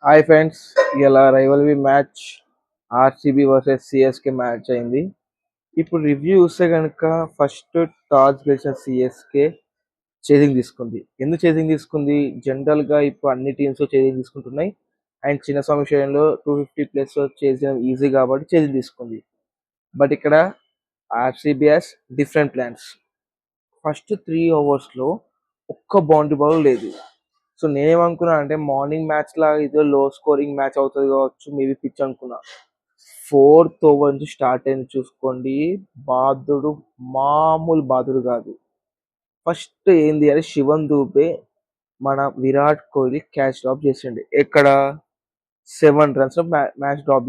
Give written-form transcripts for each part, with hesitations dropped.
Hi friends, ఇలా rivalry match RCB versus CSK match అయింది. ఇప్పుడు రివ్యూ చూస్తే కనుక ఫస్ట్ టాస్ గెలిచిన సిఎస్కే చేజింగ్ తీసుకుంది. ఎందుకు చేజింగ్ తీసుకుంది? జనరల్గా ఇప్పుడు అన్ని టీమ్స్ చేజింగ్ తీసుకుంటున్నాయి. అండ్ చిన్నస్వామి విషయంలో 250+ చేసిన ఈజీ కాబట్టి చేజింగ్ తీసుకుంది. బట్ ఇక్కడ RCB has different plans. First 3 ఓవర్స్లో ఒక్క బౌండరీ బాల్ లేదు. సో నేనేమనుకున్నా అంటే మార్నింగ్ మ్యాచ్ లాగా ఇదో లో స్కోరింగ్ మ్యాచ్ అవుతుంది కావచ్చు, మేబీ పిచ్ అనుకున్నా. 4th ఓవర్ నుంచి స్టార్ట్ అయింది చూసుకోండి. బాధుడు మామూలు బాధుడు కాదు. ఫస్ట్ ఏంది అంటే శివన్ దూబే మన విరాట్ కోహ్లీ క్యాచ్ డ్రాప్ చేసిండు. ఎక్కడ 7 runs మ్యాచ్ డ్రాప్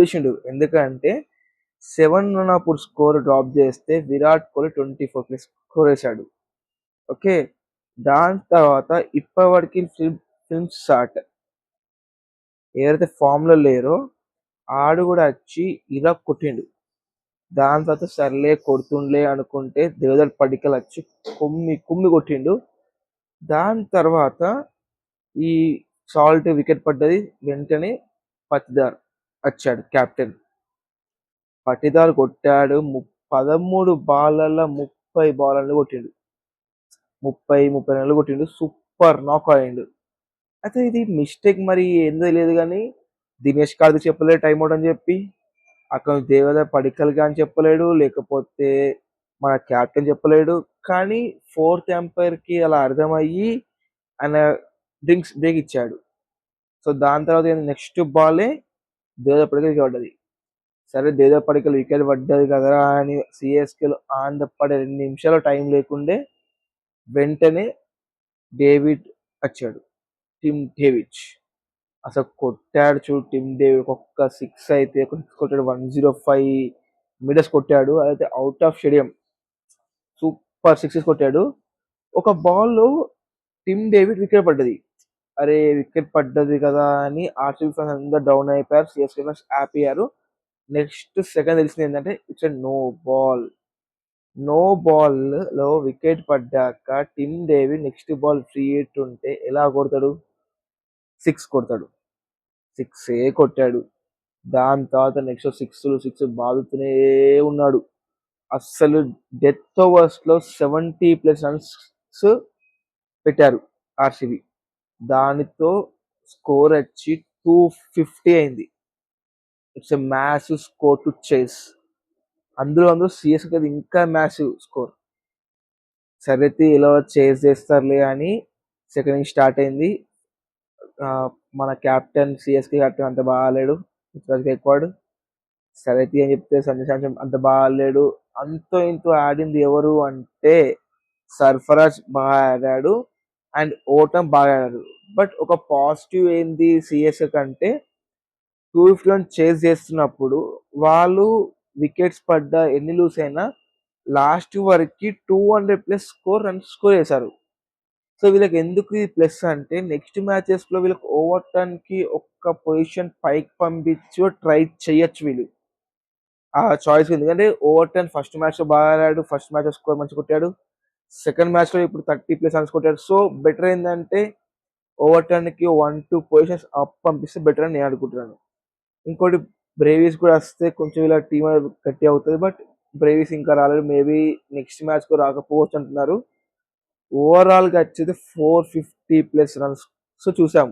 చేసిండు. ఎందుకంటే 7 ఉన్నప్పుడు స్కోర్ డ్రాప్ చేస్తే విరాట్ కోహ్లీ 24+ స్కోర్ వేశాడు. ఓకే, దాని తర్వాత ఇప్పటివరకు ఫిల్మ్ స్టార్ట్ ఎవరైతే ఫామ్లో లేరో ఆడు కూడా వచ్చి ఇలా కొట్టిండు. దాని తర్వాత సర్లే కొడుతుండలే అనుకుంటే దేవదత్ పడికల్ వచ్చి కుమ్మి కొట్టిండు. దాని తర్వాత ఈ సాల్ట్ వికెట్ పడ్డది. వెంటనే పతిదార్ వచ్చాడు, కెప్టెన్ పటిదార్ కొట్టాడు. 13 బాళ్ళల్లో 30 బాల్ కొట్టిండు. 30 రన్లు కొట్టిండు. సూపర్ నాక్ అయ్యిండు. అయితే ఇది మిస్టేక్ మరి ఏందో తెలియదు కానీ దినేష్ కార్తిక్ చెప్పలేడు టైం అవుట్ అని చెప్పి, అక్కడ దేవదత్ పడికల్ అని చెప్పలేడు, లేకపోతే మన క్యాప్టెన్ చెప్పలేడు. కానీ 4th అంపైర్కి అలా అర్థమయ్యి ఆయన బ్రేక్ ఇచ్చాడు. సో దాని తర్వాత నెక్స్ట్ బాలే దేవదత్ పడికల్కి పడ్డది. సరే దేవదత్ పడికల్ వికెట్ పడ్డది కదరా అని సిఎస్కేలో ఆనందపడే 2 నిమిషాలు టైం లేకుండే వెంటనే డేవిడ్ వచ్చాడు. టిమ్ డేవిడ్ అసలు కొట్టాడు చూడు. టిమ్ డేవిడ్ ఒక్క 6 అయితే కొట్టాడు. 105 మీటర్స్ కొట్టాడు. అయితే అవుట్ ఆఫ్ స్టేడియం సూపర్ 6 కొట్టాడు. ఒక బాల్లో టిమ్ డేవిడ్ వికెట్ పడ్డది. అరే వికెట్ పడ్డది కదా అని ఆర్సీబీ ఫ్యాన్స్ అందరూ డౌన్ అయిపోయారు. సిఎస్కే ఫ్యాన్స్ హ్యాపీ అయ్యారు. నెక్స్ట్ సెకండ్ తెలిసింది ఏంటంటే ఇట్స్ నో బాల్ లో వికెట్ పడ్డాక Tim David next ball free hit ఉంటే ఎలా కొడతాడు? 6 కొడతాడు. 6 కొట్టాడు. దాని తర్వాత నెక్స్ట్ 6 బాదుతూనే ఉన్నాడు. అస్సలు డెత్ ఓవర్స్లో 70+ రన్స్ పెట్టారు ఆర్సీబీ. దానితో స్కోర్ వచ్చి 250 అయింది. It's a massive score to చేస్. అందులో సిఎస్కే ఇంకా మ్యాసివ్ స్కోర్. సరైతే ఇలా చేస్ చేస్తారులే అని సెకండ్ ఇన్నింగ్స్ స్టార్ట్ అయింది. మన క్యాప్టెన్ సిఎస్కే క్యాప్టెన్ అంత బాగాలేడు, రుతురాజ్ గైక్వాడ్. సరైతే అని చెప్తే సంజయ్ శాంసన్ అంత బాగాలేడు. అంతో ఇంతో ఆడింది ఎవరు అంటే సర్ఫరాజ్ బాగా ఆడాడు అండ్ ఓటమ్ బాగా ఆడాడు. బట్ ఒక పాజిటివ్ ఏంది సిఎస్కే కంటే 250 చేజ్ చేస్తున్నప్పుడు వాళ్ళు వికెట్స్ పడ్డా ఎన్ని లూస్ అయినా లాస్ట్ వరకు 200+ రన్స్ స్కోర్ చేశారు. సో వీళ్ళకి ఎందుకు ఈ ప్లస్ అంటే నెక్స్ట్ మ్యాచెస్లో వీళ్ళకి ఓవర్టర్న్కి ఒక్క పొజిషన్ పైకి పంపించి ట్రై చేయొచ్చు వీళ్ళు. ఆ చాయిస్. ఎందుకంటే ఓవర్టర్న్ ఫస్ట్ మ్యాచ్లో బాగా ఆడాడు. ఫస్ట్ మ్యాచ్ స్కోర్ మంచి కొట్టాడు. సెకండ్ మ్యాచ్లో ఇప్పుడు 30+ రన్స్ కొట్టాడు. సో బెటర్ ఏంటంటే ఓవర్టర్న్కి 1-2 పొజిషన్స్ అప్ పంపిస్తే బెటర్ అని నేను అనుకుంటున్నాను. ఇంకోటి బ్రేవీస్ కూడా వస్తే కొంచెం ఇలా టీమ్ గట్టి అవుతుంది. బట్ బ్రేవీస్ ఇంకా రాలేదు. మేబీ నెక్స్ట్ మ్యాచ్ కూడా రాకపోవచ్చు అంటున్నారు. ఓవరాల్గా వచ్చేది 450+ రన్స్ చూసాం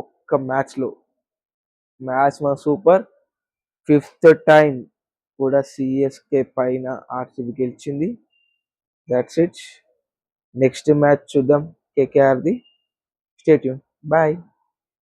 ఒక్క మ్యాచ్లో. మ్యాచ్ మన సూపర్. 5th టైం కూడా సిఎస్కే పైన ఆర్సీబీ గెలిచింది. That's it. నెక్స్ట్ మ్యాచ్ చూద్దాం కేకేఆర్ది. Stay tune. బాయ్.